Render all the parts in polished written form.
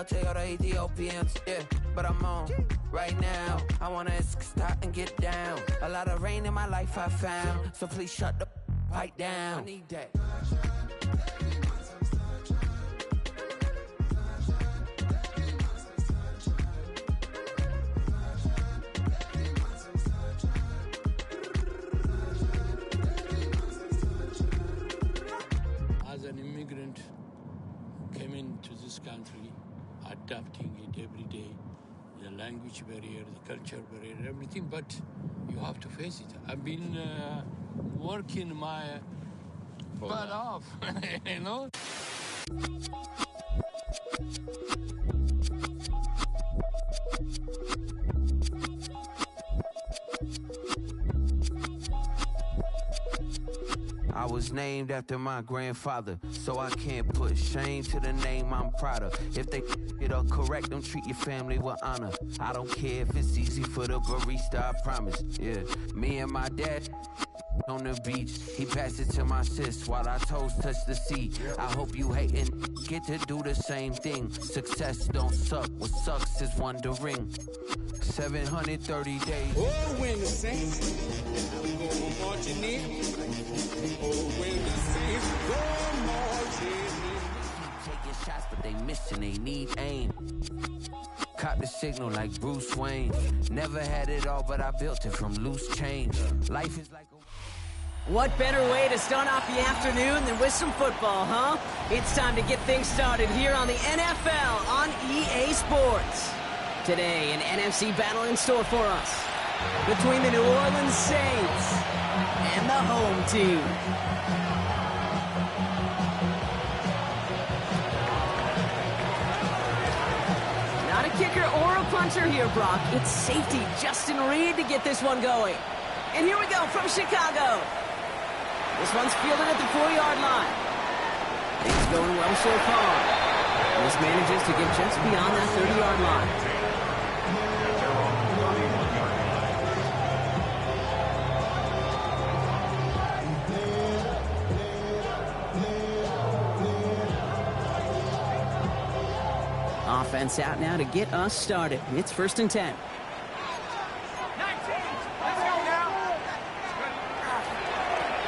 take all the Ethiopians, yeah. But I'm on right now. I wanna stop and get down. A lot of rain in my life I found, so please shut the pipe down. I need that. As an immigrant, came into this country, adapting it every day, the language barrier, the culture barrier, everything, but you have to face it. I've been working my butt off, you know? I was named after my grandfather, so I can't put shame to the name I'm proud of. If they it up correct, don't treat your family with honor. I don't care if it's easy for the barista, I promise. Yeah, me and my dad on the beach, he passed it to my sis while our toes touch the seat. I hope you hatin' get to do the same thing. Success don't suck, what sucks is wondering. 730 days. Oh, when the saints go marching in. Oh, when the saints go marching in. Keep taking shots, but they missing, they need aim. Caught the signal like Bruce Wayne. Never had it all, but I built it from loose change. Life is like a... What better way to start off the afternoon than with some football, huh? It's time to get things started here on the NFL on EA Sports. Today, an NFC battle in store for us between the New Orleans Saints and the home team. Not a kicker or a punter here, Brock. It's safety Justin Reed to get this one going. And here we go from Chicago. This one's fielded at the 4-yard line. Things going well so far. This manages to get just beyond that 30-yard line. Offense out now to get us started. It's 1st and 10.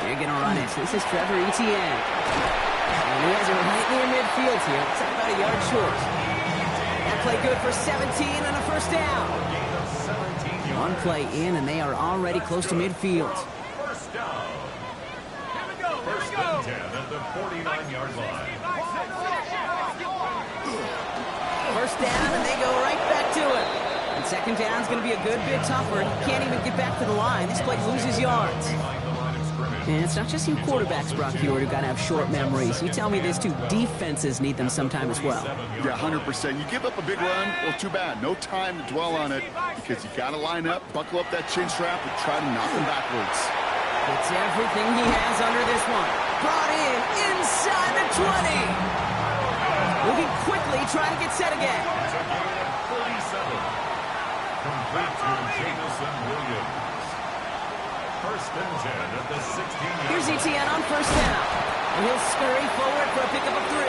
They're going to run it. This is Trevor Etienne. And he has it right near midfield here. It's about a yard short. That play good for 17 and a first down. One play in, and they are already close to midfield. First down. First and 10 at the 49-yard line. First down, and they go right back to it. And second down is going to be a good bit tougher. He can't even get back to the line. This play loses yards. And it's not just you quarterbacks, Brock Hewitt, who got to have short memories. You tell me these two defenses need them sometime as well. Yeah, 100%. You give up a big run, well, too bad. No time to dwell on it because you got to line up, buckle up that chin strap, and try to knock them backwards. It's everything he has under this one. Brought in inside the 20. Moving quickly, trying to get set again. Complete to Jamison Williams. First and 10 at the 16. Here's Etienne on first down. And he'll scurry forward for a pickup of 3.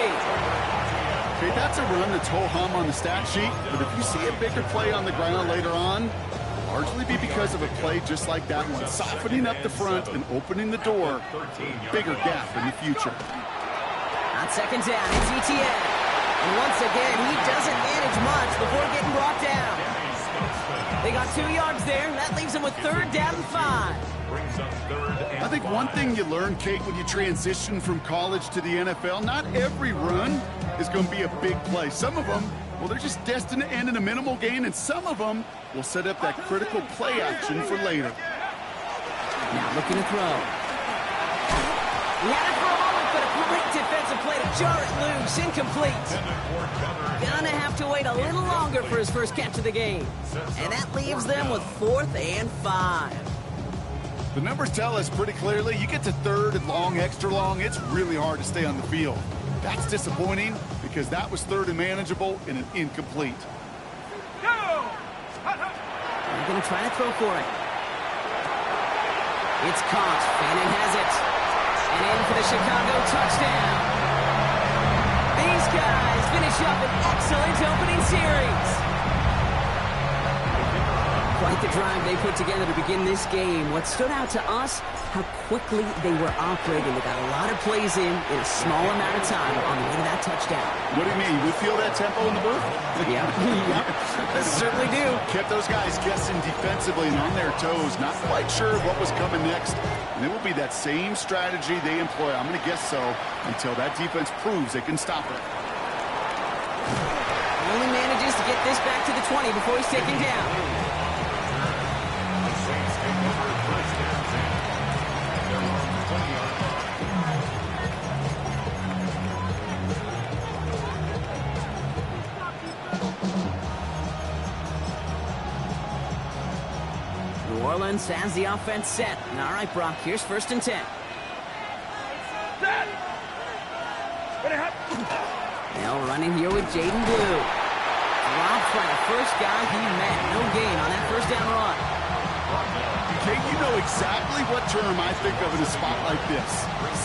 Okay, that's a run that's ho-hum on the stat sheet, but if you see a bigger play on the ground later on, it'll largely be because of a play just like that one, softening up the front and opening the door, bigger gap in the future. On second down, it's Etienne. And once again, he doesn't manage much before getting brought down. They got 2 yards there, and that leaves them with 3rd down and 5. I think one thing you learn, Kate, when you transition from college to the NFL, not every run is going to be a big play. Some of them, well, they're just destined to end in a minimal gain, and some of them will set up that critical play action for later. Now looking to throw. He had it for a moment, but a great defensive play to jar it loose. Incomplete. Gonna have to wait a little longer for his first catch of the game. And that leaves them with 4th and 5. The numbers tell us pretty clearly, you get to 3rd and long, extra long, it's really hard to stay on the field. That's disappointing because that was 3rd and manageable and an incomplete. They're going to try to throw for it. It's caught. Fannin has it. And in for the Chicago touchdown. These guys finish up an excellent opening series. Quite the drive they put together to begin this game. What stood out to us, how quickly they were operating. They got a lot of plays in a small amount of time on the way to that touchdown. What do you mean? We feel that tempo in the booth? Yeah, yeah, certainly do. Kept those guys guessing defensively and on their toes, not quite sure what was coming next. And it will be that same strategy they employ, I'm going to guess so, until that defense proves they can stop it. Only manages to get this back to the 20 before he's taken down. New Orleans has the offense set. All right, Brock, here's 1st and 10. Now running here with Jaden Blue. Dropped by the first guy he met. No gain on that 1st down run. Kate, you know exactly what term I think of in a spot like this.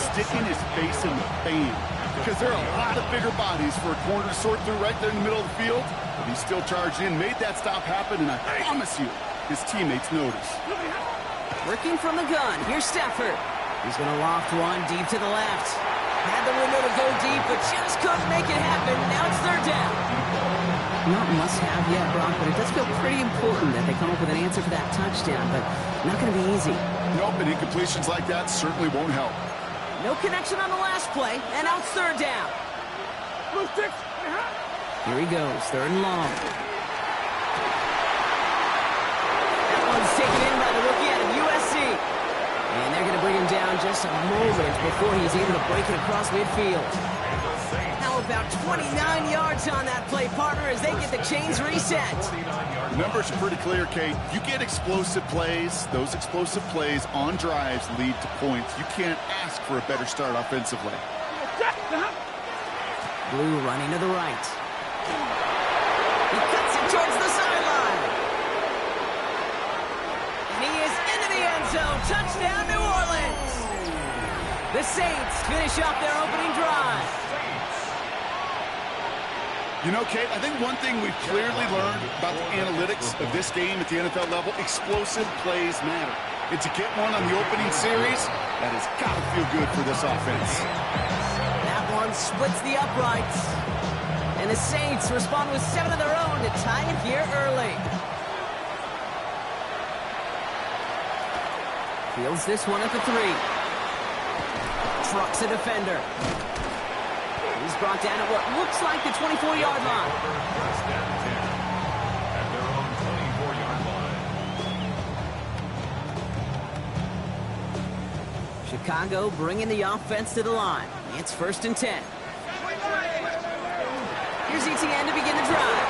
Sticking his face in the fan. Because there are a lot of bigger bodies for a corner to sort through right there in the middle of the field. But he still charged in, made that stop happen, and I promise you, his teammates notice. Working from the gun. Here's Stafford. He's going to loft one deep to the left. Had the window to go deep, but just couldn't make it happen. Now it's 3rd down. Not must-have yet, Brock, but it does feel pretty important that they come up with an answer for that touchdown, but not going to be easy. Nope, and incompletions like that certainly won't help. No connection on the last play, and now it's 3rd down. Here he goes, 3rd and long. That one's taken in by the rookie out of USC. And they're going to bring him down just a moment before he's able to break it across midfield. How about 29 yards on that play, partner, as they get the chains reset? The numbers are pretty clear, Kate. You get explosive plays. Those explosive plays on drives lead to points. You can't ask for a better start offensively. Blue running to the right. He cuts it towards the sideline. And he is into the end zone. Touchdown, New Orleans. The Saints finish off their opening drive. You know, Kate, I think one thing we've clearly learned about the analytics of this game at the NFL level, explosive plays matter. And to get one on the opening series, that has got to feel good for this offense. That one splits the uprights. And the Saints respond with 7 of their own to tie it here early. Fields this one at the 3. Trucks a defender. He's brought down at what looks like the 24-yard line. First down 10 at their own 24-yard line. Chicago bringing the offense to the line. It's 1st and 10. Here's ETN to begin the drive.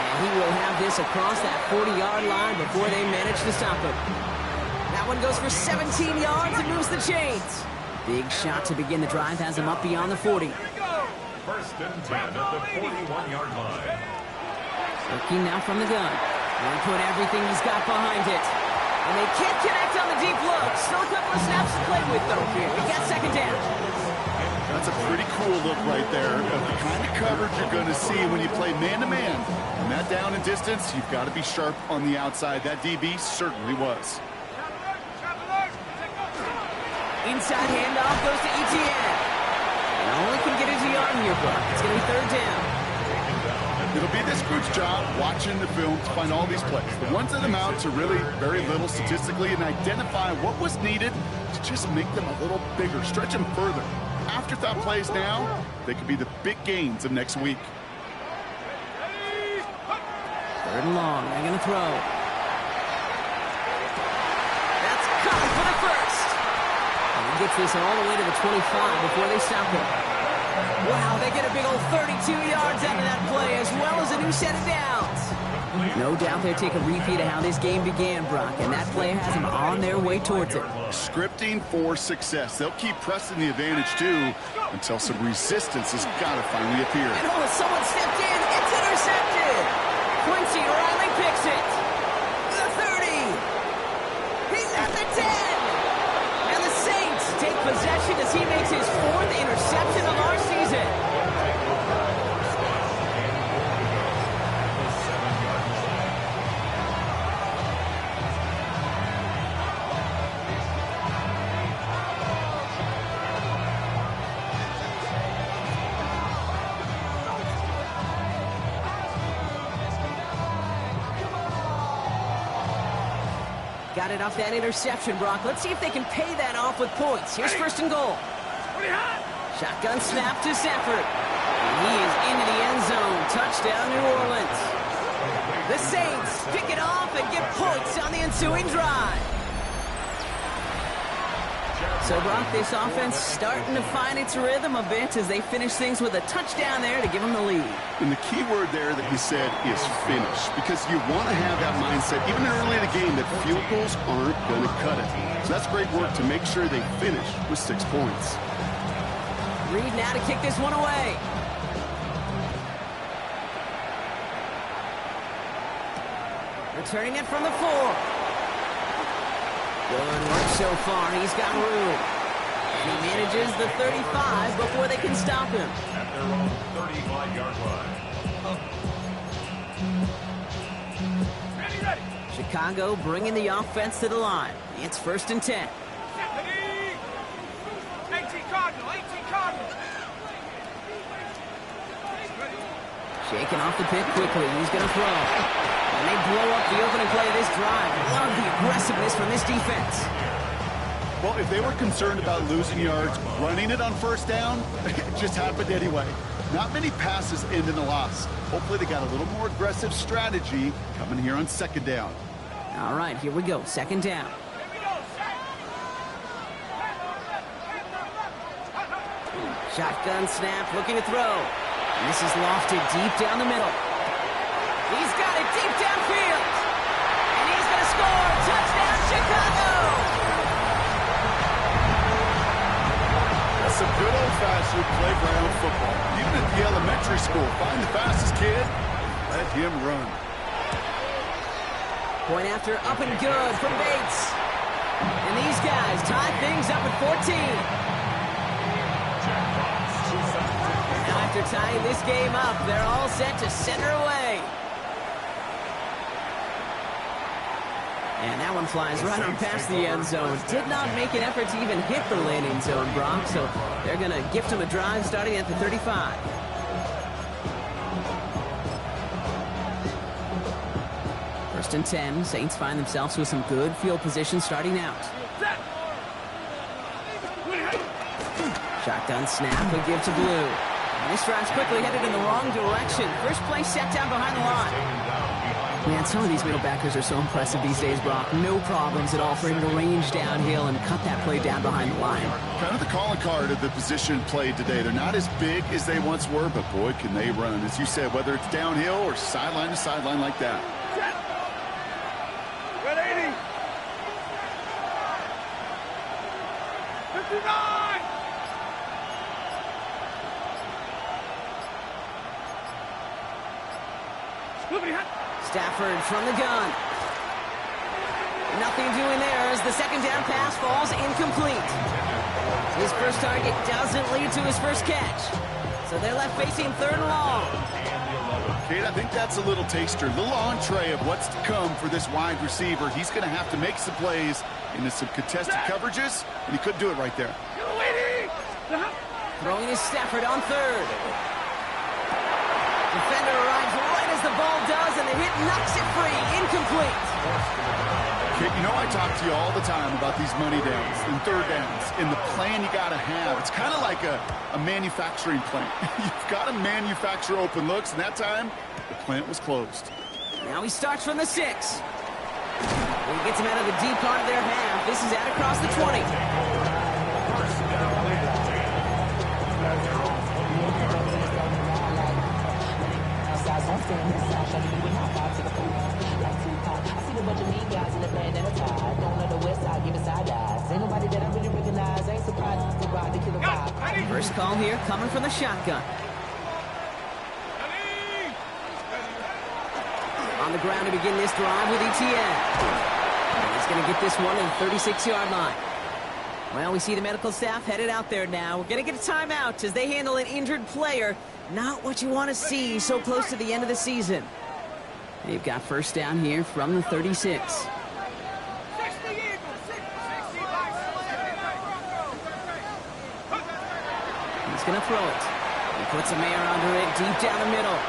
And he will have this across that 40-yard line before they manage to stop him. That one goes for 17 yards and moves the chains. Big shot to begin the drive has him up beyond the 40. 1st and 10 at the 41-yard line. Looking now from the gun. Won't put everything he's got behind it. And they can't connect on the deep look. Still a couple of snaps to play with, though, here. We got 2nd down. That's a pretty cool look right there of the kind of coverage you're going to see when you play man-to-man. And that down and distance, you've got to be sharp on the outside. That DB certainly was. Inside handoff goes to ETN. And only can get his yard here, Brock. It's going to be 3rd down. It'll be this group's job watching the film to find all these plays. The ones that amount to really very little statistically and identify what was needed to just make them a little bigger, stretch them further. Afterthought plays now, they could be the big gains of next week. 3rd and long. They're going to throw. That's coming for the 1st. And he gets this all the way to the 25 before they stop him. Wow, they get a big old 32 yards out of that play, as well as a new set of downs. No doubt they'll take a repeat of how this game began, Brock, and that play has them on their way towards it. Scripting for success. They'll keep pressing the advantage, too, until some resistance has got to finally appear. And someone stepped in. It's intercepted. Quincy Riley picks it. The 30. He's at the 10. And the Saints take possession as he makes his 4th interception of our season. Got it off that interception, Brock. Let's see if they can pay that off with points. Here's 1st and goal. Shotgun snap to Stafford. And he is into the end zone. Touchdown, New Orleans. The Saints pick it off and get points on the ensuing drive. So, Brock, this offense starting to find its rhythm a bit as they finish things with a touchdown there to give them the lead. And the key word there that he said is finish, because you want to have that mindset, even early in the game, that field goals aren't going to cut it. So that's great work to make sure they finish with 6 points. Reed now to kick this one away. Returning it from the 4. Good work so far. He's got room. And he manages the 35 before they can stop him. At their own 35-yard line. Chicago bringing the offense to the line. It's 1st and 10. 18 Cardinal. Shaking off the pit quickly. He's going to throw. And they blow up the opening play of this drive. Love the aggressiveness from this defense. Well, if they were concerned about losing yards, running it on 1st down, it just happened anyway. Not many passes end in a loss. Hopefully they got a little more aggressive strategy coming here on 2nd down. All right, here we go. 2nd down. Shotgun snap, looking to throw. And this is lofted deep down the middle. He's got it deep downfield. And he's going to score. Touchdown, Chicago! That's some good old-fashioned playground football. Even at the elementary school, find the fastest kid, let him run. Point after up and good from Bates. And these guys tie things up at 14. Now after tying this game up, they're all set to center away. And that one flies right on past the end zone. Did not make an effort to even hit the landing zone, Brock, so they're going to gift him a drive starting at the 35. First and 10. Saints find themselves with some good field position starting out. Shotgun snap, a give to Blue. And this drive's quickly headed in the wrong direction. First play set down behind the line. Man, some of these middle backers are so impressive these days, Brock. No problems at all for him to range downhill and cut that play down behind the line. Kind of the calling card of the position played today. They're not as big as they once were, but boy, can they run. As you said, whether it's downhill or sideline to sideline like that. Red 80. 59. Stafford from the gun. Nothing doing there as the 2nd down pass falls incomplete. His first target doesn't lead to his first catch. So they're left facing 3rd and long. Kate, I think that's a little taster, a little entree of what's to come for this wide receiver. He's going to have to make some plays into some contested coverages, and he couldn't do it right there. Throwing is Stafford on 3rd. Defender arrives right as the ball does, and the hit knocks it free. Incomplete. Kate, you know I talk to you all the time about these money downs and 3rd downs and the plan you got to have. It's kind of like a manufacturing plant. You've got to manufacture open looks, and that time, the plant was closed. Now he starts from the 6. He gets him out of the deep part of their half. This is out across the 20. First call here coming from the shotgun. On the ground to begin this drive with ETN. And he's going to get this one to the 36-yard line. Well, we see the medical staff headed out there now. We're going to get a timeout as they handle an injured player. Not what you want to see so close to the end of the season. They've got first down here from the 36. He's going to throw it. He puts a man under it deep down the middle.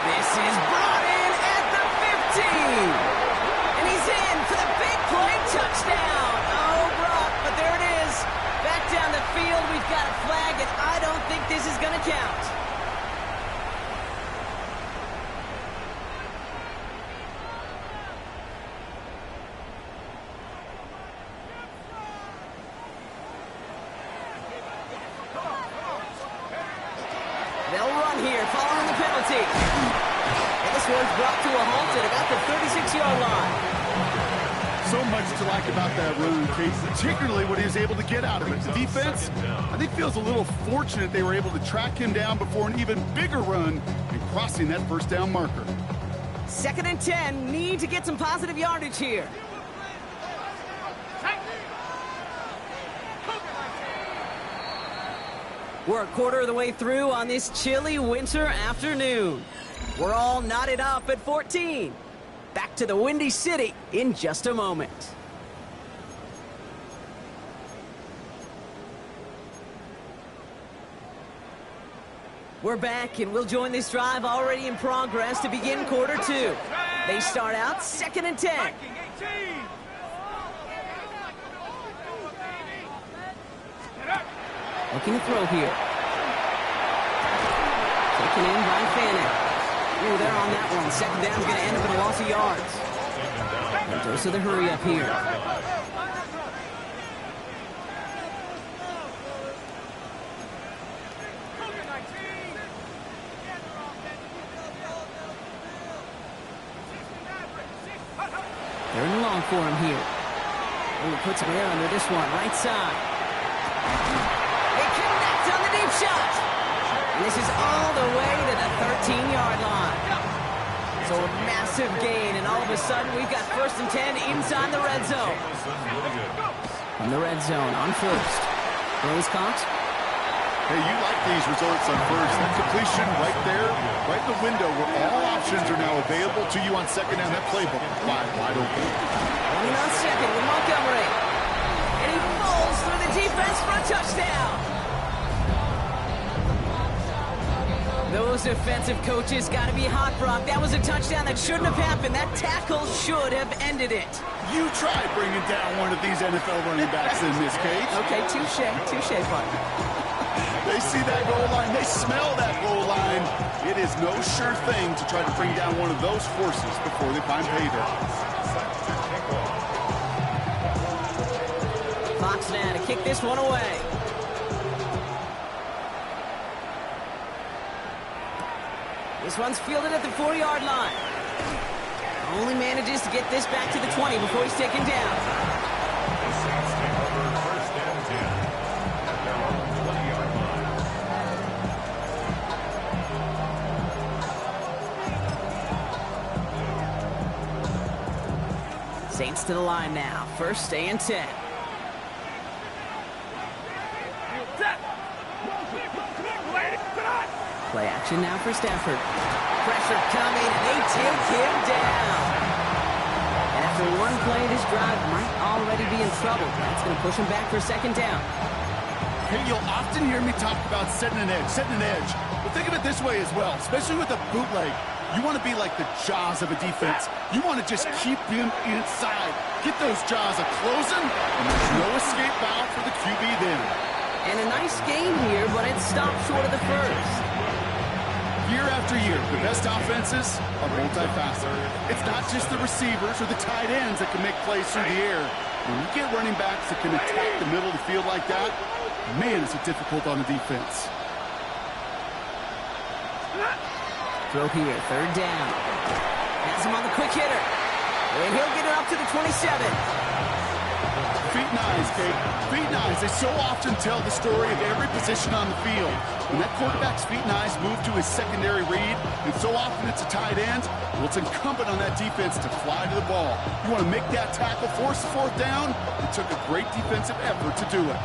This is brought in at the 15. And he's in for the big play touchdown. Oh, Brock, but there it is. Back down the field, we've got a flag, and I don't think this is going to count. They'll run here, following the penalty. And this one's brought to a halt at about the 36-yard line. So much to like about that run, Kate, particularly what he was able to get out of it. The defense, I think, feels a little fortunate they were able to track him down before an even bigger run and crossing that first down marker. 2nd and 10, need to get some positive yardage here. We're a quarter of the way through on this chilly winter afternoon. We're all knotted up at 14. Back to the Windy City in just a moment. We're back, and we'll join this drive already in progress to begin quarter two. They start out 2nd and 10. Looking to throw here. Taken in by Fannin. Ooh, they're on that one. 2nd down's going to end up in a loss of yards. And dose of the hurry up here. They're in long for him here. Ooh, puts him there under this one, right side. They connect on the deep shot. And this is all the way to the 13-yard line. So a massive gain, and all of a sudden we've got 1st and 10 inside the red zone. From the red zone on first. Throws caught. Hey, you like these results on first. That completion right there, right in the window where all options are now available to you on 2nd down. That playbook wide open. Running on 2nd with Montgomery. And he falls through the defense for a touchdown. Those defensive coaches got to be hot, Brock. That was a touchdown that shouldn't have happened. That tackle should have ended it. You try bringing down one of these NFL running backs in this case. Okay, touche, partner. They see that goal line. They smell that goal line. It is no sure thing to try to bring down one of those forces before they find pay dirt. Fox now to kick this one away. This one's fielded at the 4-yard line. Only manages to get this back to the 20 before he's taken down. Saints to the line now. 1st and 10. Play action now for Stafford. Pressure coming, and they take him down. And after one play, this drive might already be in trouble. That's going to push him back for 2nd down. Hey, you'll often hear me talk about setting an edge. But think of it this way as well, especially with a bootleg. You want to be like the jaws of a defense. You want to just keep him inside. Get those jaws a-closing, and there's no escape valve for the QB then. And a nice game here, but it stopped short of the first. Year after year, the best offenses are multifaceted. It's not just the receivers or the tight ends that can make plays through the air. When you get running backs that can attack the middle of the field like that, man, is it difficult on the defense. Throw here, 3rd down. Has him on the quick hitter. And he'll get it up to the 27. feet and eyes, Kate. Feet and eyes, they so often tell the story of every position on the field. When that quarterback's feet and eyes move to his secondary read, and so often it's a tight end, well, it's incumbent on that defense to fly to the ball. You want to make that tackle, force the fourth down? It took a great defensive effort to do it.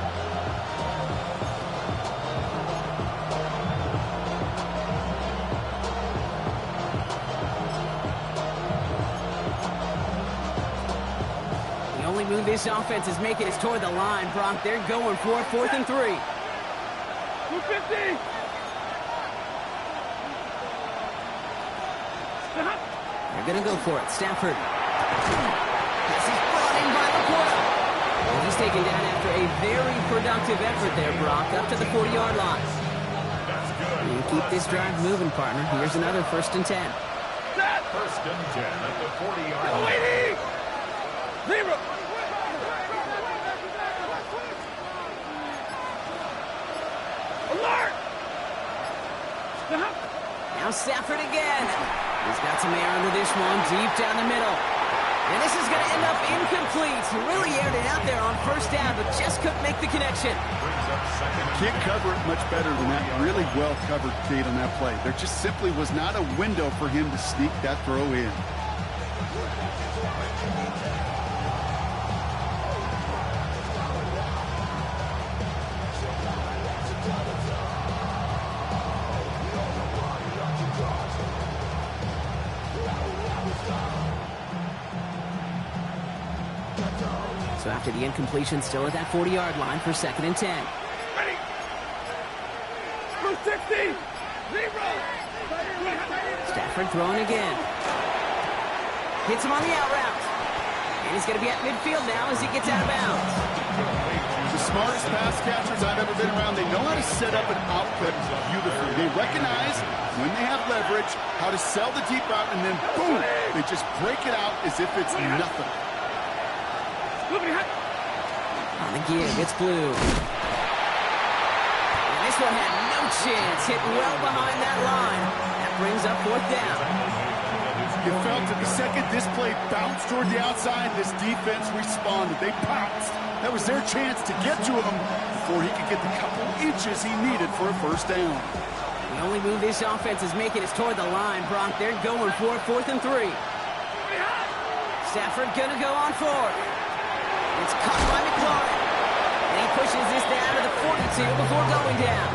The only move this offense is making is toward the line, Brock. They're going for 4th and 3. 250. They're going to go for it. Stafford. Pass is brought in by Laporta. Well, he's taken down after a very productive effort there, Brock, up to the 40-yard line. You keep this drive moving, partner. Here's another 1st and 10. 1st and 10 at the 40-yard line. Waiting. Zero. Alert. Now Stafford again. He's got some air under this one, deep down the middle. And this is going to end up incomplete. He really aired it out there on 1st down, but just couldn't make the connection. Can't cover it much better than that. Really well covered, Kate, on that play. There just simply was not a window for him to sneak that throw in. So after the incompletion, still at that 40-yard line for 2nd and 10. Ready. 260. Zero. Stafford throwing again. Hits him on the out route. And he's going to be at midfield now as he gets out of bounds. The smartest pass catchers I've ever been around, they know how to set up an output beautifully. They recognize when they have leverage, how to sell the deep route, and then boom, they just break it out as if it's nothing. On the give, it's Blue. And this one had no chance, hit well behind that line. That brings up 4th down. You felt that the second this play bounced toward the outside, this defense responded. They pounced. That was their chance to get to him before he could get the couple inches he needed for a 1st down. The only move this offense is making is toward the line, Brock. They're going for 4th and 3. Stafford gonna go on 4th. It's caught by McLaurin. And he pushes this down to the 42 before going down.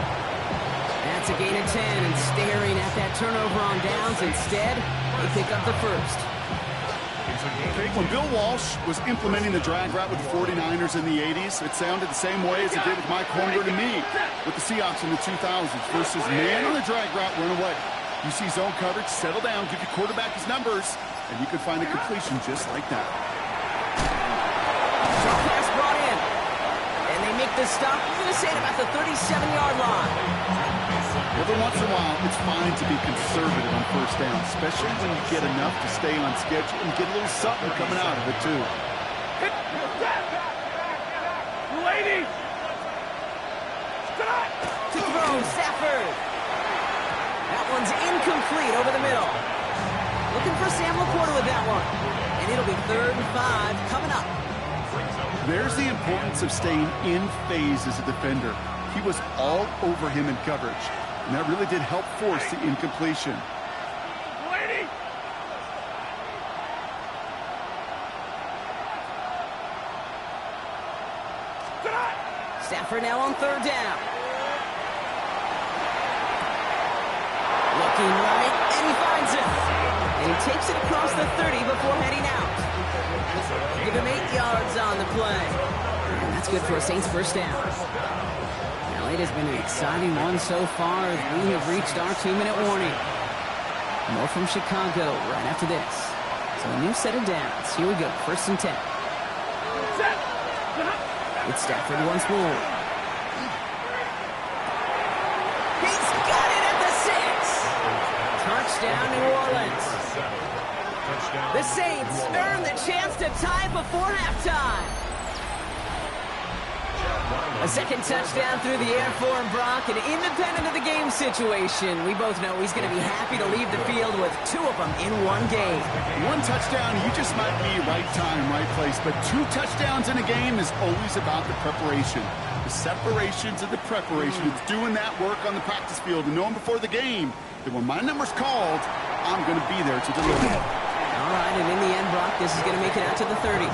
That's a gain of 10, and staring at that turnover on downs. Instead, they pick up the 1st. Okay, when Bill Walsh was implementing the drag route with the 49ers in the 80s, it sounded the same way as it did with Mike Holmgren and me with the Seahawks in the 2000s versus man on the drag route, run away. You see zone coverage, settle down, give your quarterback his numbers, and you can find a completion just like that. Pass brought in. And they make the stop, I'm going to say, at about the 37-yard line. Every once in a while, it's fine to be conservative on 1st down, especially when you get enough to stay on schedule and get a little something coming out of it, too. Lady. To throw, Stafford. That one's incomplete over the middle. Looking for Sam Laporta with that one. And it'll be 3rd and 5 coming up. There's the importance of staying in phase as a defender. He was all over him in coverage, and that really did help force the incompletion. Lady. Stafford now on 3rd down. Looking right, and he finds it. And he takes it across the 30 before heading out. Give him 8 yards on the play. And that's good for a Saints 1st down. Now, it has been an exciting one so far as we have reached our 2-minute warning. More from Chicago right after this. So a new set of downs. Here we go, 1st and 10. It's Stafford once more. He's got it at the 6. Touchdown, New Orleans. The Saints earn the chance to tie before halftime. A second touchdown through the air for him, Brock, and independent of the game situation, we both know he's going to be happy to leave the field with 2 of them in one game. 1 touchdown, you just might be right time, right place, but 2 touchdowns in a game is always about the preparation. The separations and the preparation. It's doing that work on the practice field and knowing before the game that when my number's called, I'm going to be there to deliver. All right, and in the end, Brock, this is going to make it out to the 30.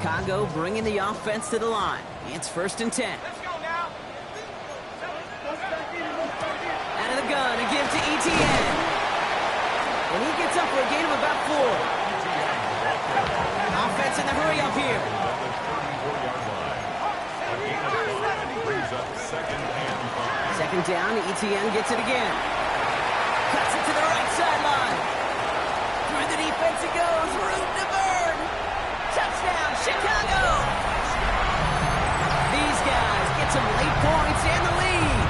Chicago bringing the offense to the line. It's 1st and 10. Let's go now. Out of the gun, a give to ETN. And he gets up for a gain of about 4. Offense in the hurry up here. Second down, ETN gets it again. Cuts it to the right sideline. Through the defense it goes, room to burn. Touchdown, Chicago! These guys get some late points and the lead.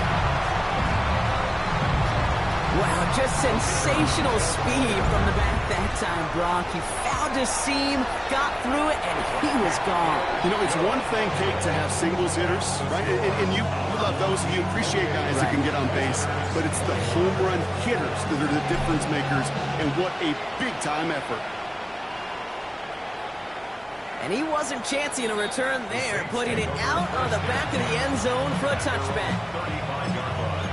Wow, just sensational speed from the back that time, Brock. He found a seam, got through it, and he was gone. You know, it's one thing, Kate, to have singles hitters, right? And you love those, and you appreciate guys that can get on base. But it's the home run hitters that are the difference makers, and what a big-time effort. And he wasn't chancing a return there, putting it out on the back of the end zone for a touchback. 35-yard line.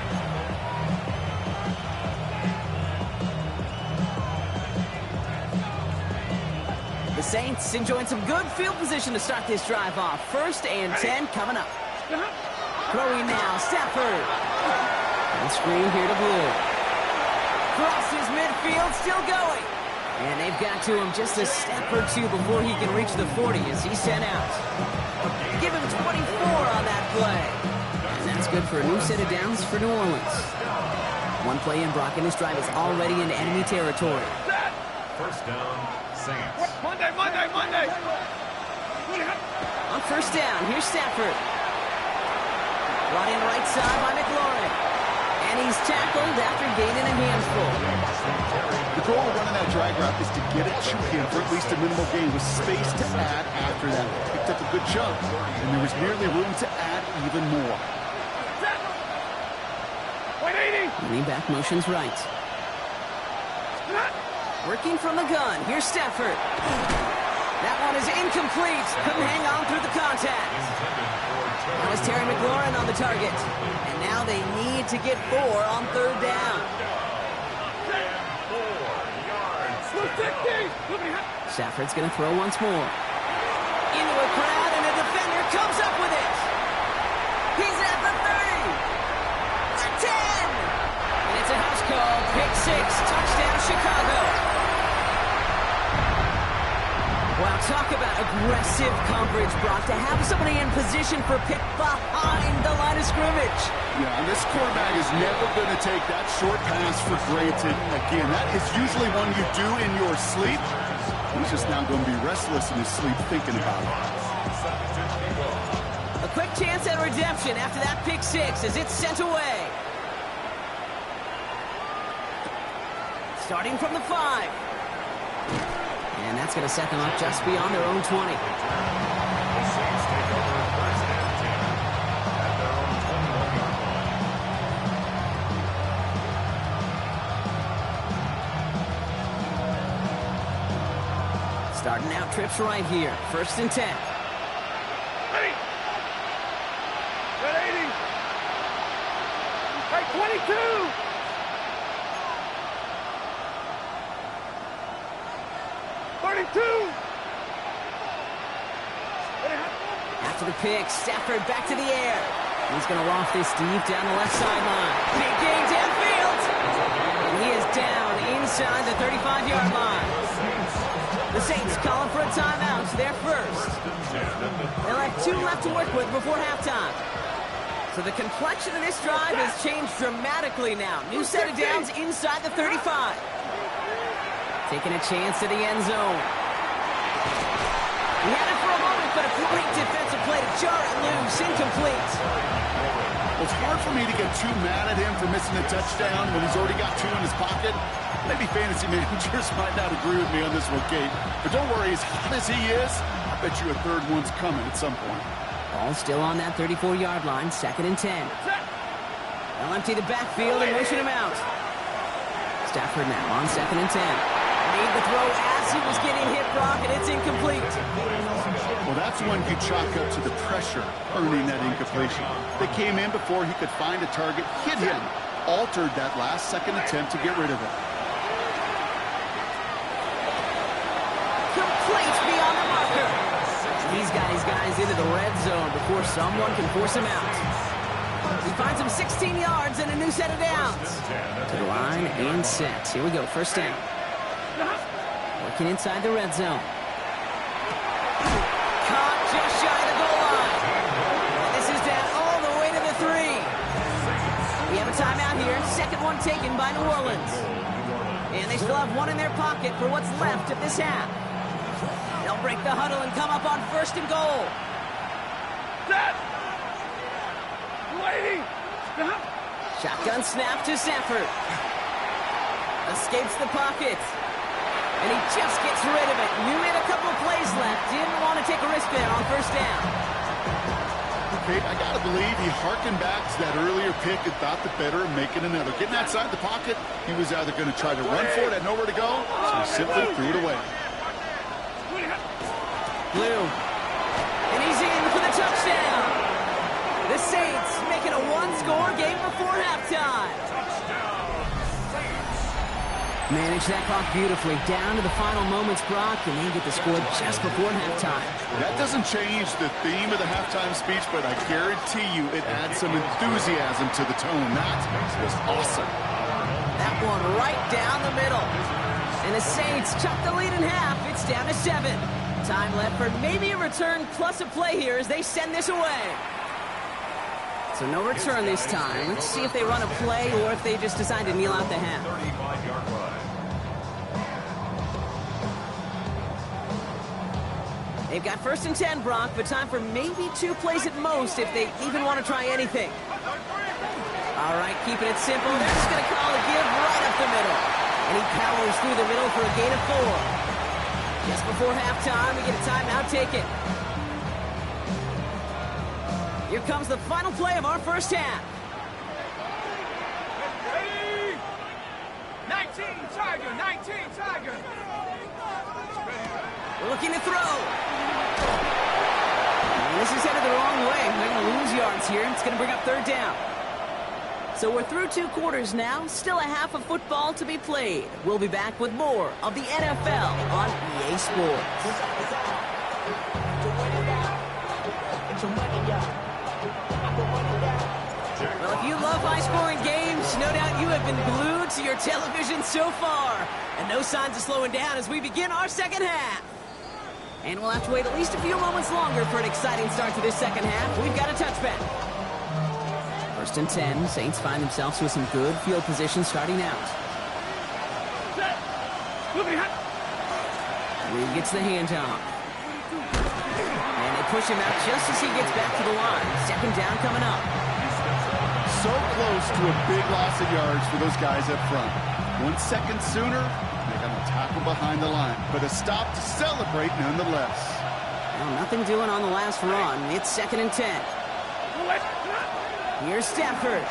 The Saints enjoying some good field position to start this drive off. 1st and 10 coming up. Throwing now, Stafford. And screen here to Blue. Crosses midfield, still going. And they've got to him just a step or 2 before he can reach the 40 as he's sent out. Give him 24 on that play. And that's good for a new set of downs for New Orleans. One play in, Brock, and this drive is already into enemy territory. 1st down, Saints. Monday. On 1st down, here's Stafford. Brought in right side by McLaurin. And he's tackled after gaining a handful. The goal of running that drag route is to get it to him for at least a minimal gain with space to add after that. Picked up a good chunk, and there was nearly room to add even more. 180. Lean back motions right. Working from the gun. Here's Stafford. That one is incomplete. Couldn't hang on through the contact. That was Terry McLaurin on the target. And now they need to get 4 on 3rd down. 250. Stafford's going to throw once more. Into a crowd, and a defender comes up with it. He's at the 30. The 10. And it's a house call. Pick 6. Touchdown, Chicago. Wow, talk about aggressive coverage, Brock. To have somebody in position for pick behind the line of scrimmage. Yeah, and this quarterback is never going to take that short pass for granted. Again, that is usually one you do in your sleep. He's just now going to be restless in his sleep thinking about it. A quick chance at redemption after that pick 6 as it's sent away. Starting from the 5. And that's going to set them up just beyond their own 20. The Saints take over 1st and 10 at their own 21-yard line. Starting out trips right here. 1st and 10. Ready. 180. Hey, 22. After the pick, Stafford back to the air. He's going to loft this deep down the left sideline. Big gain downfield. And he is down inside the 35-yard line. The Saints calling for a timeout. They're first. They'll have 2 left to work with before halftime. So the complexion of this drive has changed dramatically now. New set of downs inside the 35. Taking a chance to the end zone. He had it for a moment, but a great defensive play to jar it loose. Incomplete. Well, it's hard for me to get too mad at him for missing a touchdown when he's already got 2 in his pocket. Maybe fantasy managers might not agree with me on this one, Kate. But don't worry, as hot as he is, I bet you a third one's coming at some point. Ball still on that 34-yard line, 2nd and 10. They'll empty the backfield and motion him out. Stafford now on 2nd and 10. Made the throw as he was getting hit, Brock, and it's incomplete. Well, that's one you chalk up to the pressure earning that incompletion. They came in before he could find a target, hit him, altered that last second attempt to get rid of it. Complete beyond the marker. He's got his guys into the red zone before someone can force him out. He finds him 16 yards and a new set of downs. To the line and set. Here we go, 1st down. Working inside the red zone. Caught just shy of the goal line. And this is down all the way to the 3. We have a timeout here. 2nd one taken by New Orleans. And they still have 1 in their pocket for what's left of this half. They'll break the huddle and come up on 1st and goal. Shotgun snap to Stafford. Escapes the pocket. And he just gets rid of it. Knew he had a couple of plays left. Didn't want to take a risk there on 1st down. Okay, I got to believe he harkened back to that earlier pick and thought the better of making another. Getting outside the pocket, he was either going to try to run for it, had nowhere to go, so he simply threw it away. Blue. And he's in for the touchdown. The Saints making a 1-score game before halftime. Manage that clock beautifully. Down to the final moments, Brock, and they get the score just before halftime. That doesn't change the theme of the halftime speech, but I guarantee you it adds some enthusiasm to the tone. That was awesome. That one right down the middle. And the Saints chuck the lead in half. It's down to 7. Time left for maybe a return plus a play here as they send this away. So no return this time. Let's see if they run a play or if they just decide to kneel out the half. 35-yard line. They've got 1st and 10, Brock, but time for maybe 2 plays at most if they even want to try anything. All right, keeping it simple. They're just going to call a give right up the middle. And he powers through the middle for a gain of 4. Just before halftime, we get a timeout taken. Here comes the final play of our 1st half. 19 Tiger. We're looking to throw. And this is headed the wrong way. They're going to lose yards here. It's going to bring up 3rd down. So we're through 2 quarters now. Still a half of football to be played. We'll be back with more of the NFL on EA Sports. Well, if you love high-scoring games, no doubt you have been glued to your television so far. And no signs of slowing down as we begin our 2nd half. And we'll have to wait at least a few moments longer for an exciting start to this 2nd half. We've got a touchback. 1st and 10. Saints find themselves with some good field position starting out. Reed gets the handoff. And they push him out just as he gets back to the line. 2nd down coming up. So close to a big loss of yards for those guys up front. 1 second sooner, they're going to tackle behind the line. But a stop to celebrate nonetheless. Well, nothing doing on the last run. It's 2nd and 10. Here's Stafford.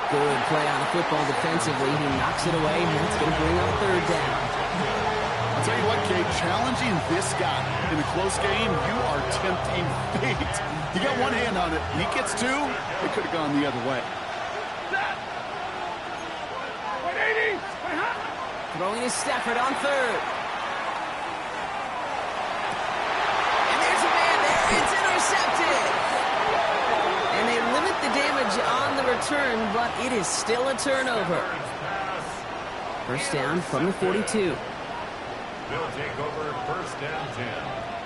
Good play on the football defensively. He knocks it away, and it's going to bring up 3rd down. I'll tell you what, Kate, challenging this guy in a close game, you are tempting fate. You got one hand on it. He gets 2. It could have gone the other way. Throwing is Stafford on 3rd. And there's a man there. It's intercepted. And they limit the damage on the return, but it is still a turnover. 1st down from the 42. They'll take over 1st and 10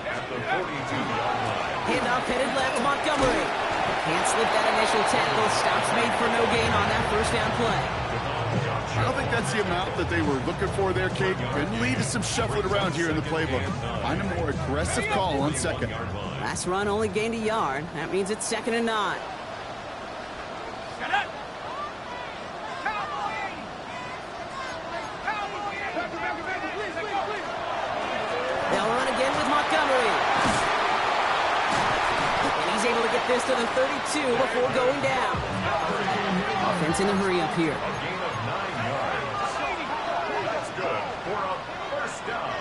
at the 42-yard line. Handoff headed left, Montgomery. Can't slip that initial tackle. Stops made for no gain on that 1st down play. I don't think that's the amount that they were looking for there, Kate. Could lead to some shuffling around here in the playbook. Find a more aggressive call on second. Last run only gained a yard. That means it's 2nd and 9. They'll run again with Montgomery. And he's able to get this to the 32 before going down. Offense in a hurry up here. A gain of 9 yards. That's good for a first down.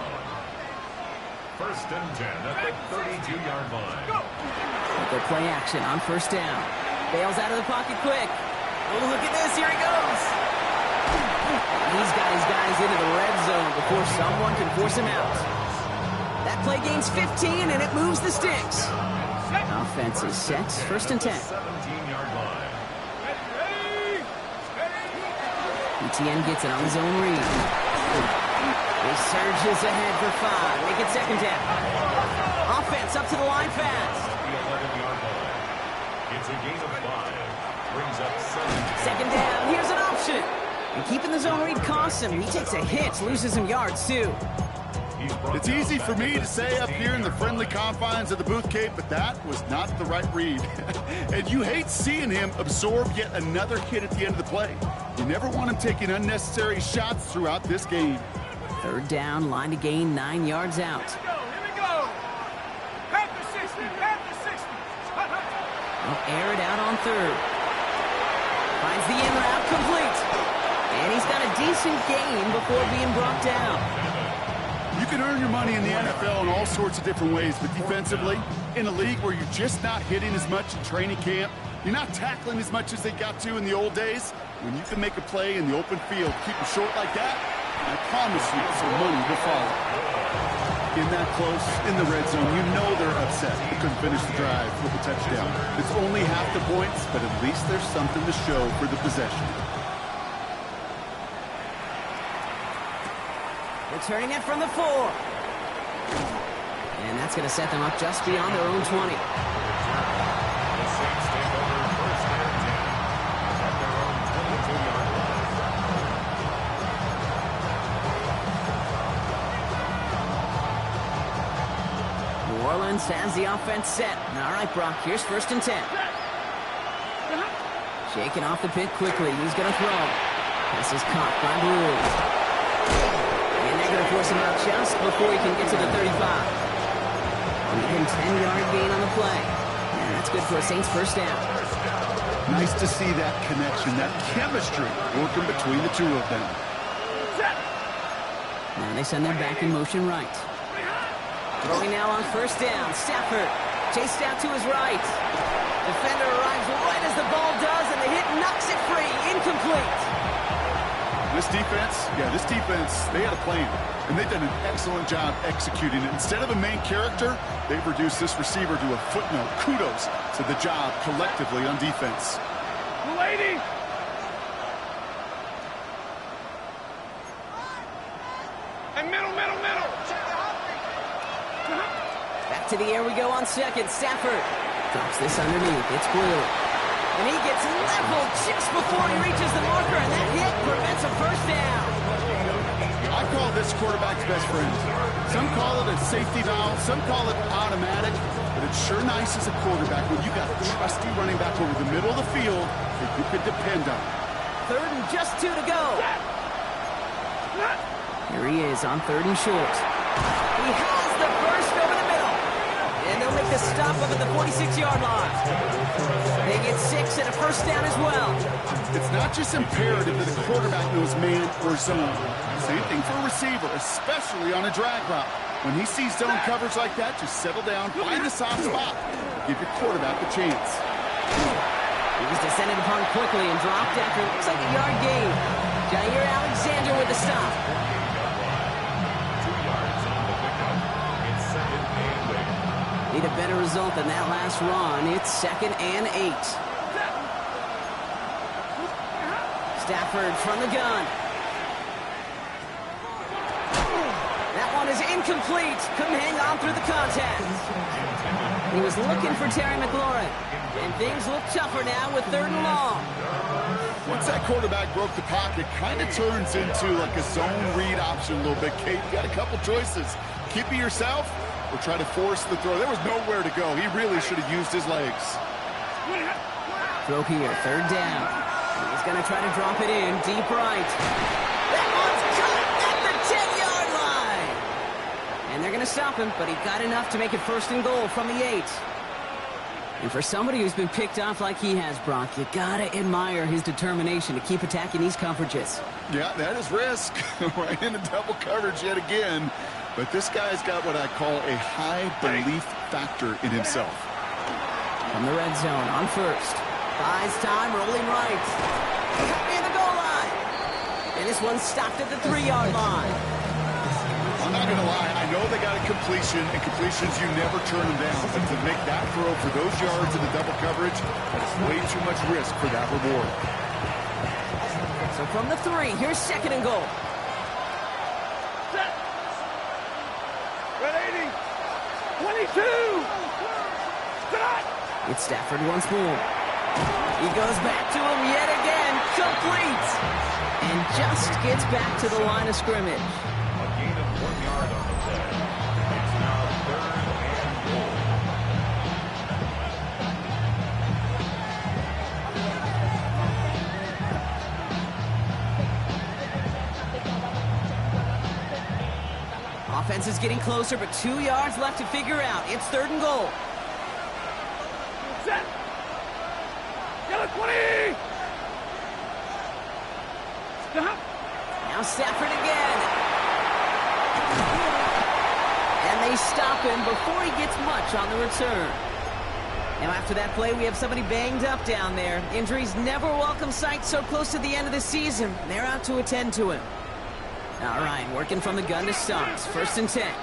1st and 10 at the 32-yard line. They'll play action on 1st down. Bails out of the pocket quick. Oh, look at this. Here he goes. He's got his guys into the red zone before someone can force him out. That play gains 15, and it moves the sticks. Offense is set. 1st and 10. 17-yard line. ETN gets it on his own read. He surges ahead for 5. Make it 2nd down. Offense up to the line fast. The 11-yard line. It's a gain of 5. Brings up 7. 2nd down. Here's an option. And keeping the zone read costs him. He takes a hit, loses some yards too. It's easy for me to say up here in the friendly confines of the booth, Kate, but that was not the right read. And you hate seeing him absorb yet another hit at the end of the play. You never want him taking unnecessary shots throughout this game. 3rd down, line to gain 9 yards out. Here we go. Back to 60. Back to 60. They'll air it out on 3rd. Finds the in route complete. And he's got a decent gain before being brought down. You can earn your money in the NFL in all sorts of different ways, but defensively, in a league where you're just not hitting as much in training camp, you're not tackling as much as they got to in the old days, when you can make a play in the open field, keep them short like that, I promise you some money will follow. In that close, in the red zone, you know they're upset. They couldn't finish the drive with a touchdown. It's only half the points, but at least there's something to show for the possession. Returning it from the 4. And that's going to set them up just beyond their own 20. The Saints take over 1st and 10 at their own 22-yard line. New Orleans has the offense set. All right, Brock, here's 1st and 10. Shaking off the pit quickly. He's going to throw. This is caught by Brew. And they're going to force him out just before he can get to the 35. Even 10-yard gain on the play. And that's good for a Saints 1st down. Nice to see that connection, that chemistry working between the two of them. Now they send their back in motion right. Throwing now on 1st down. Stafford chased out to his right. Defender arrives right as the ball does, and the hit knocks it free. Incomplete. This defense, they had a plan, and they've done an excellent job executing it. Instead of a main character, they've reduced this receiver to a footnote. Kudos to the job collectively on defense. Lady. And middle. Back to the air we go on 2nd. Stafford drops this underneath. It's Blue. And he gets leveled just before he reaches the marker, and that hit prevents a 1st down. I call this quarterback's best friend. Some call it a safety valve, some call it automatic, but it's sure nice as a quarterback when you got a trusty running back over the middle of the field that you could depend on. 3rd and just 2 to go. Here he is on 3rd and short. He has the burst over the middle. And they'll make the stop up at the 46-yard line. They get 6 and a 1st down as well. It's not just imperative that a quarterback knows man or zone. Same thing for a receiver, especially on a drag route. When he sees zone coverage like that, just settle down, find the soft spot. Give your quarterback a chance. He was descended upon quickly and dropped after looks like a yard gain. Jair Alexander with the stop. 2 yards on the pickup. It's 2nd and 8. Need a better result than that last run. It's 2nd and 8. Stafford from the gun. That one is incomplete. Couldn't hang on through the contact. He was looking for Terry McLaurin. And things look tougher now with 3rd and long. Once that quarterback broke the pocket, kind of turns into like a zone read option a little bit. Kate, you got a couple choices. Keep it yourself or try to force the throw. There was nowhere to go. He really should have used his legs. Throw here, third down. He's going to try to drop it in, deep right. That one's caught at the 10-yard line. And they're going to stop him, but he got enough to make it first and goal from the 8. And for somebody who's been picked off like he has, Brock, you gotta admire his determination to keep attacking these coverages. Yeah, that is risk. Right into double coverage yet again. But this guy's got what I call a high belief factor in himself. From the red zone on first. Buys time, rolling right. Near the goal line. And this one's stopped at the 3-yard line. I'm not going to lie, I know they got a completion, and completions, you never turn them down. But to make that throw for those yards in the double coverage, that's way too much risk for that reward. So from the 3, here's second and goal. Set. Red 80. 22. Set. It's Stafford once more. He goes back to him yet again. Complete. And just gets back to the line of scrimmage. A gain of 1 yard on the play. It's now 3rd and goal. Offense is getting closer, but 2 yards left to figure out. It's 3rd and goal. Set. Yellow 20. Stop. Now Stafford again. And they stop him before he gets much on the return. Now after that play, we have somebody banged up down there. Injuries never welcome sight so close to the end of the season. They're out to attend to him. All right, working from the gun to start. 1st and 10.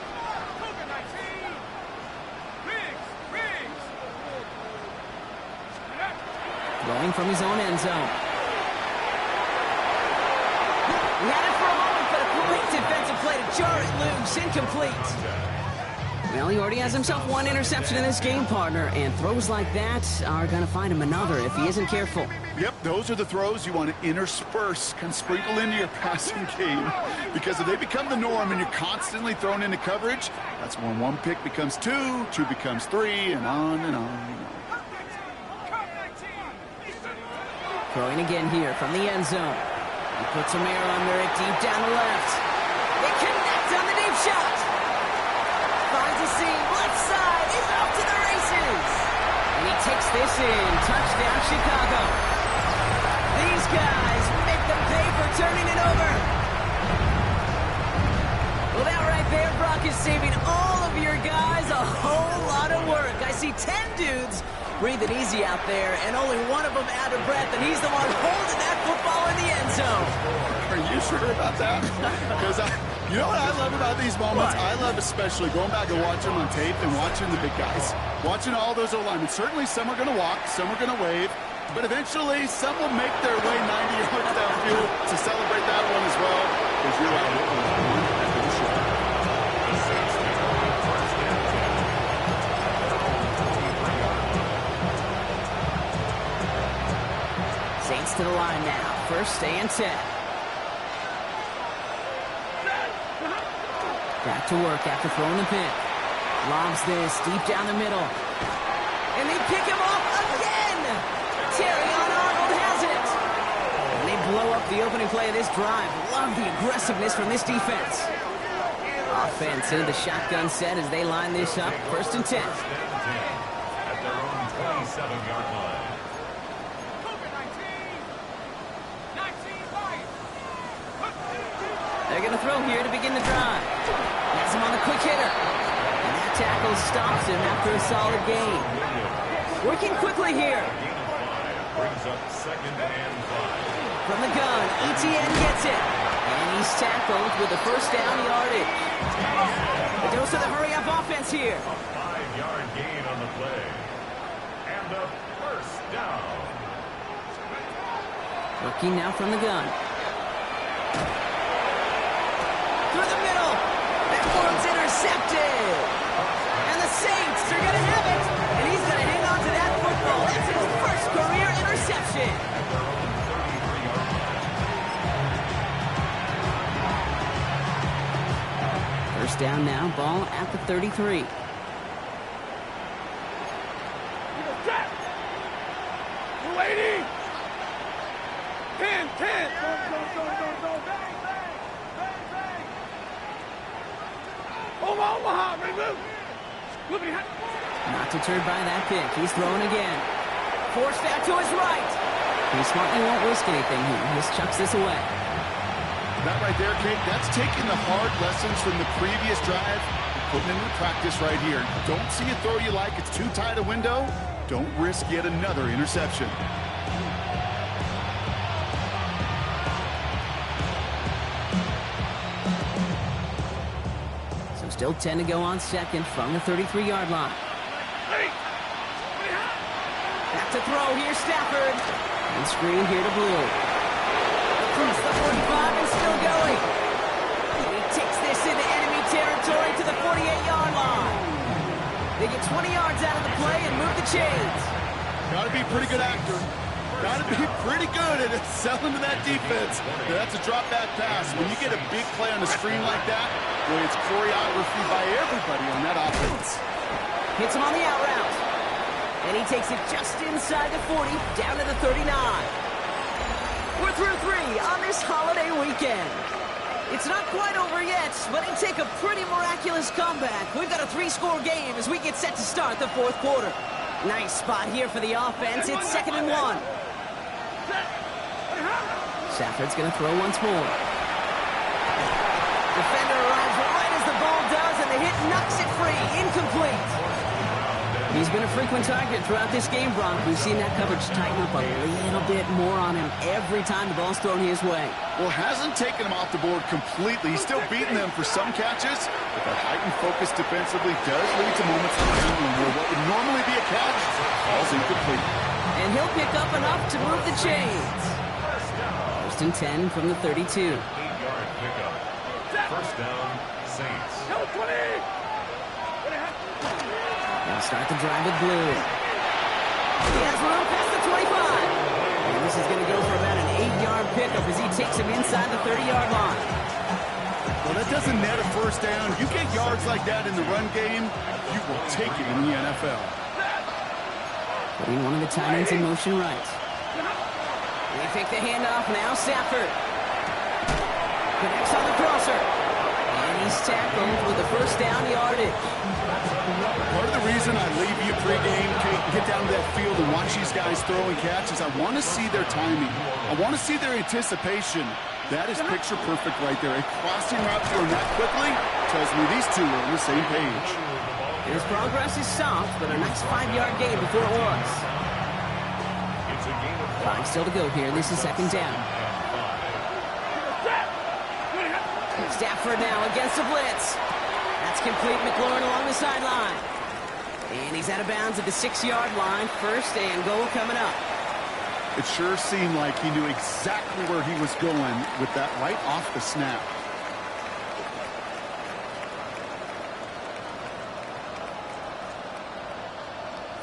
Throwing from his own end zone. He had it for a moment, but a great defensive play to jar it loose. Incomplete. Well, he already has himself 1 interception in this game, partner, and throws like that are going to find him another if he isn't careful. Yep, those are the throws you want to intersperse, kind of sprinkle into your passing game, because if they become the norm and you're constantly thrown into coverage, that's when 1 pick becomes 2, 2 becomes 3, and on and on and on. Throwing again here from the end zone. He puts some air under it deep down the left. They connect on the deep shot. Finds a seam, left side, he's off to the races. And he takes this in, touchdown Chicago. These guys make them pay for turning it over. Well, that right there, Brock, is saving all of your guys a whole lot of work. I see 10 dudes breathing easy out there, and only one of them out of breath, and he's the one holding that football in the end zone. Are you sure about that? Because you know what I love about these moments? What? I love especially going back and watching them on tape and watching the big guys. Watching all those O-linemen. Certainly some are going to walk, some are going to wave, but eventually some will make their way 90 yards downfield to celebrate that one as well. Because you're right, it was one heck of a shot. Saints to the line now. 1st and 10. Back to work after throwing the pick. Lobs this deep down the middle. And they pick him off again! Terrion Arnold has it! And they blow up the opening play of this drive. Love the aggressiveness from this defense. Offense in the shotgun set as they line this up. 1st and 10. At their own 27-yard line. They're going to throw here to begin the drive. Has him on the quick hitter. And that tackle stops him after a solid gain. Working quickly here. Brings up 2nd and 5. From the gun, ETN gets it. And he's tackled with the 1st down yardage. A dose of the hurry-up offense here. A 5-yard gain on the play. And a 1st down. Working now from the gun. Through the middle. That one's intercepted. And the Saints are going to have it. And he's going to hang on to that football. That's his 1st career interception. down now. Ball at the 33. Trap. 280. 10. Go. Bang. Omaha. Move. Not deterred by that pick. He's throwing again. Forced out to his right. He smartly won't risk anything here. He just chucks this away. That right there, Kate, that's taking the hard lessons from the previous drive, putting into practice right here. Don't see a throw you like. It's too tight a window. Don't risk yet another interception. So still 10 to go on second from the 33-yard line. Back to throw. Here's Stafford. And screen here to Blue. Across the 45 and still going. And he takes this into enemy territory to the 48-yard line. They get 20 yards out of the play and move the chains. Got to be a pretty good actor. Got to be pretty good at selling to that defense. That's a drop back pass. When you get a big play on the screen like that, boy, it's choreography by everybody on that offense. Hits him on the out route. And he takes it just inside the 40, down to the 39. We're through 3 on this holiday weekend. It's not quite over yet, but it'd take a pretty miraculous comeback. We've got a 3-score game as we get set to start the 4th quarter. Nice spot here for the offense. It's 2nd and 1. Stafford's going to throw once more. Defender arrives right as the ball does, and the hit knocks it free. Incomplete. He's been a frequent target throughout this game, Brock. We've seen that coverage tighten up a little bit more on him every time the ball's thrown his way. Well, hasn't taken him off the board completely. He's still beating them for some catches, but that heightened focus defensively does lead to moments where what would normally be a catch falls incomplete. And he'll pick up enough to move the chains. 1st and 10 from the 32. 8-yard pickup. First down, Saints. They'll start the drive with Blue. He has room past the 25. And this is going to go for about an 8-yard pickup as he takes him inside the 30-yard line. Well, that doesn't net a first down. You get yards like that in the run game, you will take it in the NFL. Putting one of the tight ends in motion right. They fake the handoff. Now Stafford. Connects on the crosser. And he's tackled with the first down yardage. Part of the reason I leave you pregame, Kate, and get down to that field and watch these guys throw and catch is I want to see their timing. I want to see their anticipation. That is picture perfect right there. A crossing route throwing that quickly tells me these two are on the same page. His progress is soft, but a nice 5-yard gain before it was. 5 still to go here. This is 2nd down. Stafford now against the blitz. That's complete. McLaurin along the sideline. And he's out of bounds at the 6-yard line. 1st and goal coming up. It sure seemed like he knew exactly where he was going with that right off the snap.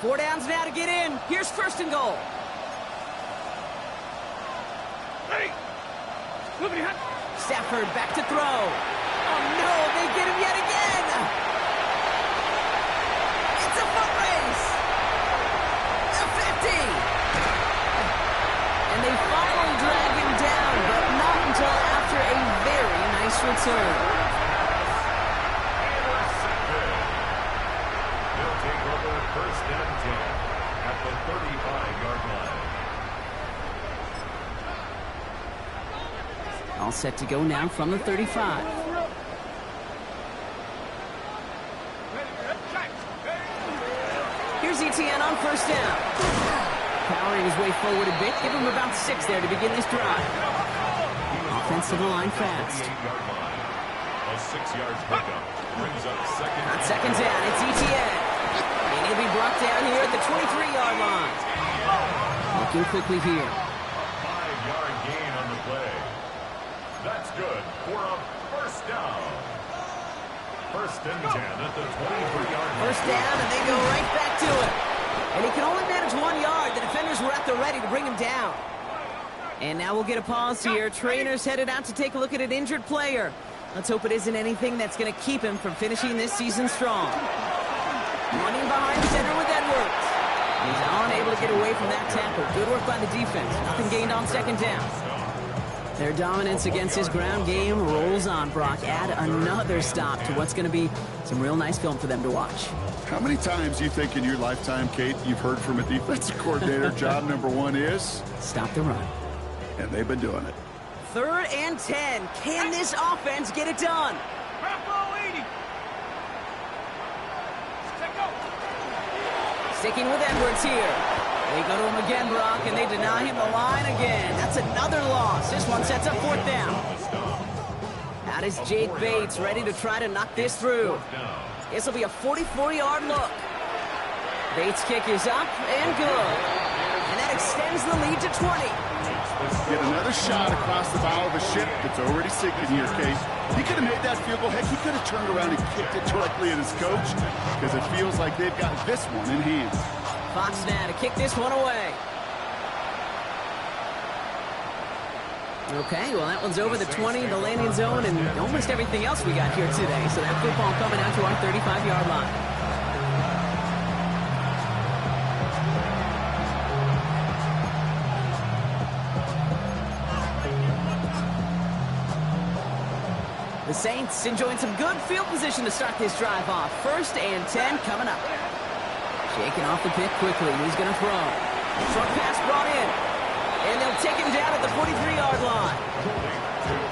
Four downs now to get in. Here's 1st and goal. Stafford back to throw. Oh no, they get him yet again. It's a foot race. The 50. And they finally drag him down, but not until after a very nice return. They'll take over 1st and 10 at the 35-yard line. All set to go now from the 35. Here's ETN on 1st down. Powering his way forward a bit. Give him about 6 there to begin this drive. Offensive line fast. A 6-yard pickup brings up 2nd. On 2nd down, it's ETN. And he'll be brought down here at the 23-yard line. Looking quickly here. 5-yard gain on the play. That's good for a 1st down. 1st and 10 at the 23-yard line. 1st down, and they go right back to it. And he can only manage 1 yard. The defenders were at the ready to bring him down. And now we'll get a pause here. Trainers headed out to take a look at an injured player. Let's hope it isn't anything that's going to keep him from finishing this season strong. Running behind center with Edwards. He's unable to get away from that tackle. Good work by the defense. Nothing gained on second down. Their dominance against his ground game rolls on, Brock. Add another stop to what's going to be some real nice film for them to watch. How many times do you think in your lifetime, Kate, you've heard from a defensive coordinator, job number one is? Stop the run. And they've been doing it. 3rd and 10. Can this offense get it done? Sticking with Edwards here. They go to him again, Brock, and they deny him the line again. That's another loss. This one sets up 4th down. Out is Jake Bates, ready to try to knock this through. This will be a 44-yard look. Bates' kick is up and good. And that extends the lead to 20. Get another shot across the bow of a ship that's already sinking here, Kate. He could have made that field goal. Heck, he could have turned around and kicked it directly at his coach because it feels like they've got this one in hand. Fox now to kick this one away. Okay, well, that one's over the 20, the landing zone, and almost everything else we got here today. So that football coming out to our 35-yard line. The Saints enjoying some good field position to start this drive off. 1st and 10 coming up. Shaking off the pick quickly. He's going to throw. Short pass brought in. And they'll take him down at the 43-yard line.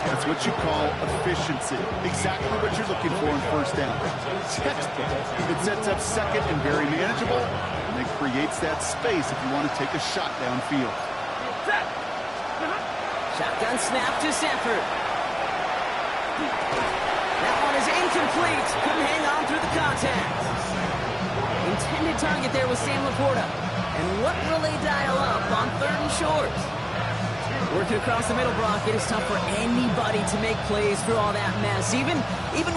That's what you call efficiency. Exactly what you're looking for in 1st down. Textbook. It sets up 2nd and very manageable, and it creates that space if you want to take a shot downfield. Shotgun snap to Sanford. That one is incomplete. Couldn't hang on through the contact. Intended target there was Sam Laporta. And what will they dial up on 3rd and short? Working across the middle, Brock, it is tough for anybody to make plays through all that mess, even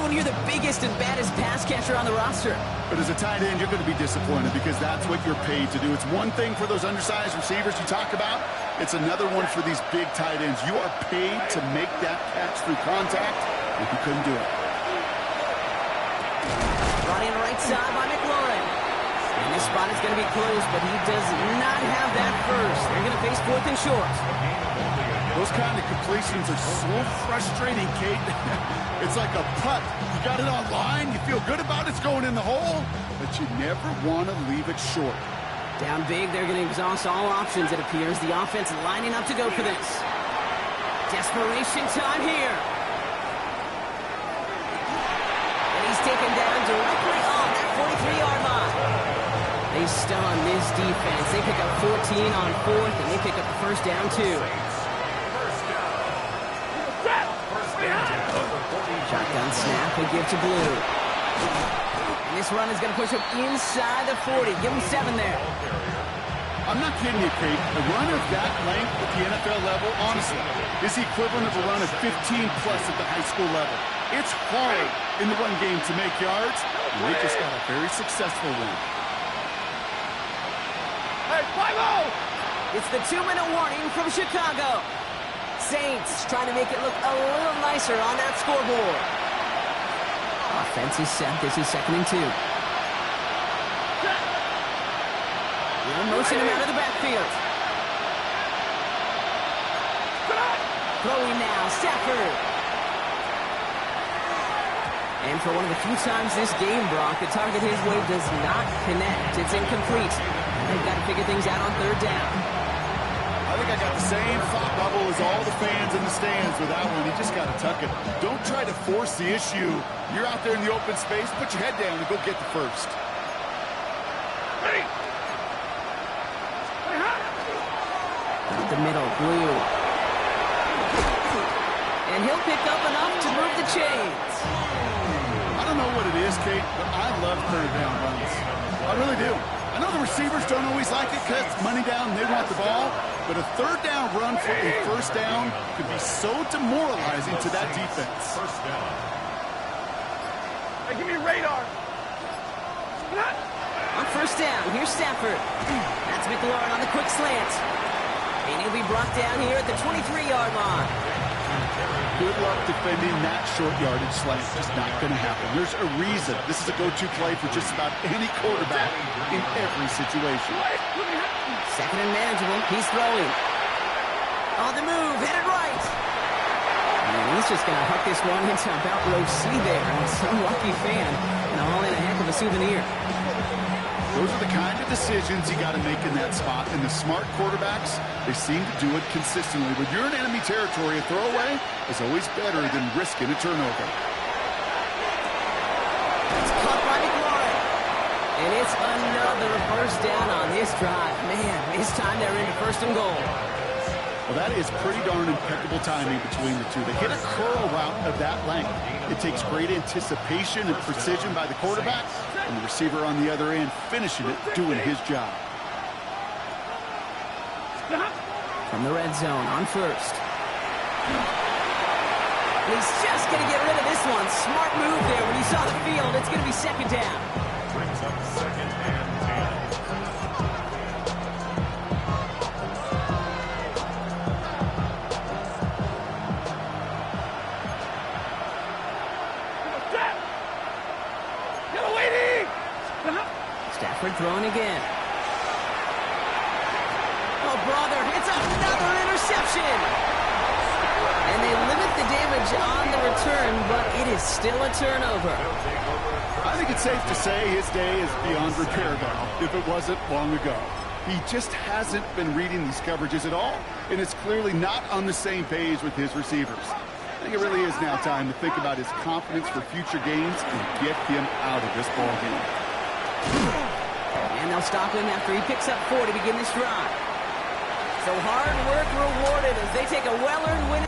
when you're the biggest and baddest pass catcher on the roster. But as a tight end, you're going to be disappointed because that's what you're paid to do. It's one thing for those undersized receivers you talk about. It's another one for these big tight ends. You are paid to make that catch through contact, if you couldn't do it. Brought in right side by McLaurin. And this spot is going to be close, but he does not have that first. They're going to face 4th and short. Those kind of completions are so frustrating, Kate. It's like a putt. You got it on line, you feel good about it's going in the hole, but you never want to leave it short. Down big, they're going to exhaust all options, it appears. The offense lining up to go for this. Desperation time here. And he's taken down directly on that 43-yard line. They stun this defense. They pick up 14 on 4th, and they pick up the 1st down, too. Shotgun snap, they give to Blue. And this run is going to push him inside the 40. Give him 7 there. I'm not kidding you, Kate. A run of that length at the NFL level, honestly, is the equivalent of a run of 15-plus at the high school level. It's hard in the run game to make yards, and they just got a very successful one. Hey, 5-0! It's the 2-minute warning from Chicago. Saints trying to make it look a little nicer on that scoreboard. Offense is set. This is 2nd and 2. They'll motion him out of the backfield. Throwing now, Stafford. And for one of the few times this game, Brock, the target his way does not connect. It's incomplete. They've got to figure things out on 3rd down. I think I got the same thought bubble as all the fans in the stands with that one. You just got to tuck it. Don't try to force the issue. You're out there in the open space. Put your head down and go get the 1st. Ready? Out the middle, Blue. And he'll pick up enough to move the chains. I don't know what it is, Kate, but I love 3rd down runs. I really do. I know the receivers don't always like it because it's money down and they want the ball, but a 3rd down run for a 1st down could be so demoralizing to that defense. 1st down. Hey, give me radar. On 1st down, here's Stafford. That's McLaurin on the quick slant. And he'll be brought down here at the 23-yard line. Good luck defending that short yardage slant. Just not going to happen. There's a reason this is a go-to play for just about any quarterback in every situation. Second and manageable. He's throwing. On the move, headed right. And he's just going to huck this one into about row C there. And some lucky fan, and all in a heck of a souvenir. Those are the kind of decisions you got to make in that spot. And the smart quarterbacks, they seem to do it consistently. When you're in enemy territory, a throwaway is always better than risking a turnover. It's caught by McLaurin. And it's another first down on this drive. Man, this time they're into first and goal. Well, that is pretty darn impeccable timing between the two. They hit a curl route of that length. It takes great anticipation and precision by the quarterback, and the receiver on the other end finishing it, doing his job. From the red zone on first. And he's just going to get rid of this one. Smart move there when he saw the field. It's going to be second down. Brings up second and 10. Stafford throwing again. Oh, brother, it's another interception. And they limit the damage on the return, but it is still a turnover. I think it's safe to say his day is beyond repair now, if it wasn't long ago. He just hasn't been reading these coverages at all, and is clearly not on the same page with his receivers. I think it really is now time to think about his confidence for future games and get him out of this ball game. And they'll stop him after he picks up 4 to begin this drive. So hard work rewarded as they take a well-earned win.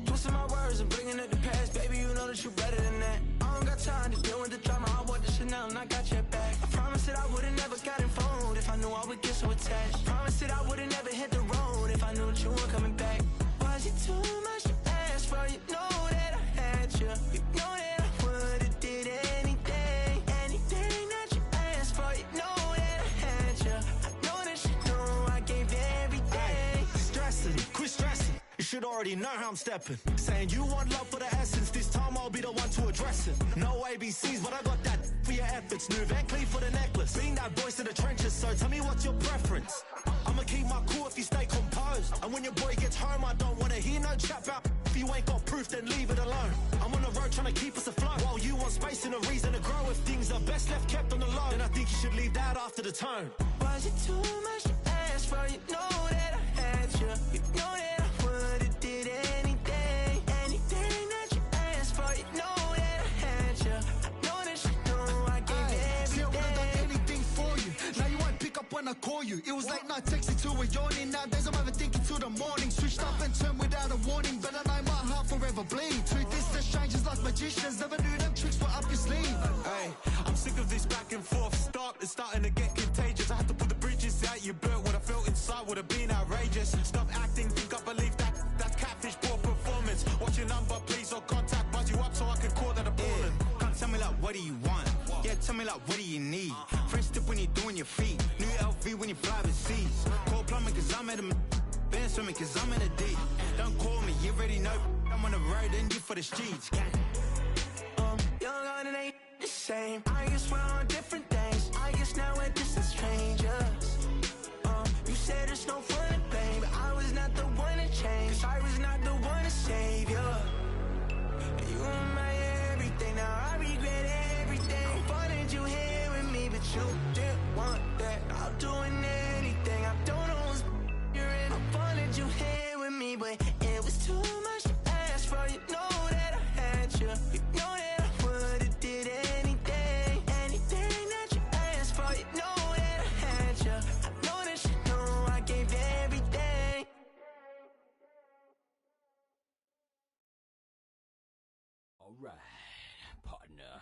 Twisting my words and bringing it to pass. Baby, you know that you're better than that. I don't got time to deal with the drama. I want the Chanel and I got your back. I promise that I would've never gotten phoned if I knew I would get so attached. Promise that I would've never hit the road if I knew that you weren't coming back. Was it too much to ask for? You know that I had you. You know that I would've did anything. Anything that you asked for. You know that I had you. I know that you know I gave everything. Stressing, quit stressing. You should already know how I'm stepping. Saying you want love for the essence. This time I'll be the one to address it. No ABCs, but I got that for your efforts. New Van Cleef for the necklace. Being that voice in the trenches, so tell me what's your preference. I'ma keep my cool if you stay composed. And when your boy gets home, I don't wanna hear no chat about. If you ain't got proof, then leave it alone. I'm on the road trying to keep us afloat. While you want space and a reason to grow. If things are best left kept on the low, then I think you should leave that after the tone. Was it too much to ask for? You know that I had you. You know that I would've did anything. Anything that you asked for. You know that I had you. I know that you know I gave everything. See, I would've done anything for you. Now you won't pick up when I call you. It was late night texting to a yawning. Nowadays I'm overthinking till the morning. Switched up and turned without a warning. But I know my heart forever bleed. Two distant strangers like magicians. Never knew them tricks were up your sleeve. Hey, I'm sick of this back and forth. It's starting to get contagious. I had to put the bridges out you built. What I felt inside would have been outrageous. Stop acting, think I believe that. That's catfish, poor performance. What's your number, please, or contact. Buzz you up so I can call that appalling. Can't tell me like, what do you want? Yeah, tell me like, what do you need? Fresh tip when you're doing your feet. New LV when you fly overseas. Call plumbing cause I'm at a... Been swimming cause I'm in a deep. Don't call me, you already know. I'm on the road and you for the streets. Young on and ain't the same. I guess we're on different things. I guess now we're distant strangers. You said there's no fun in pain, but I was not the one to change. 'Cause I was not the one to save you. And you were my everything. Now I regret everything. I wanted you here with me, but you didn't want that. I'm doing anything. I don't know what's you're in. I wanted you here with me, but it was too much to ask for. You know that I had you. You know that I would've did anything. Anything that you asked for. You know that I had you. I know that you know I gave everything. All right, partner.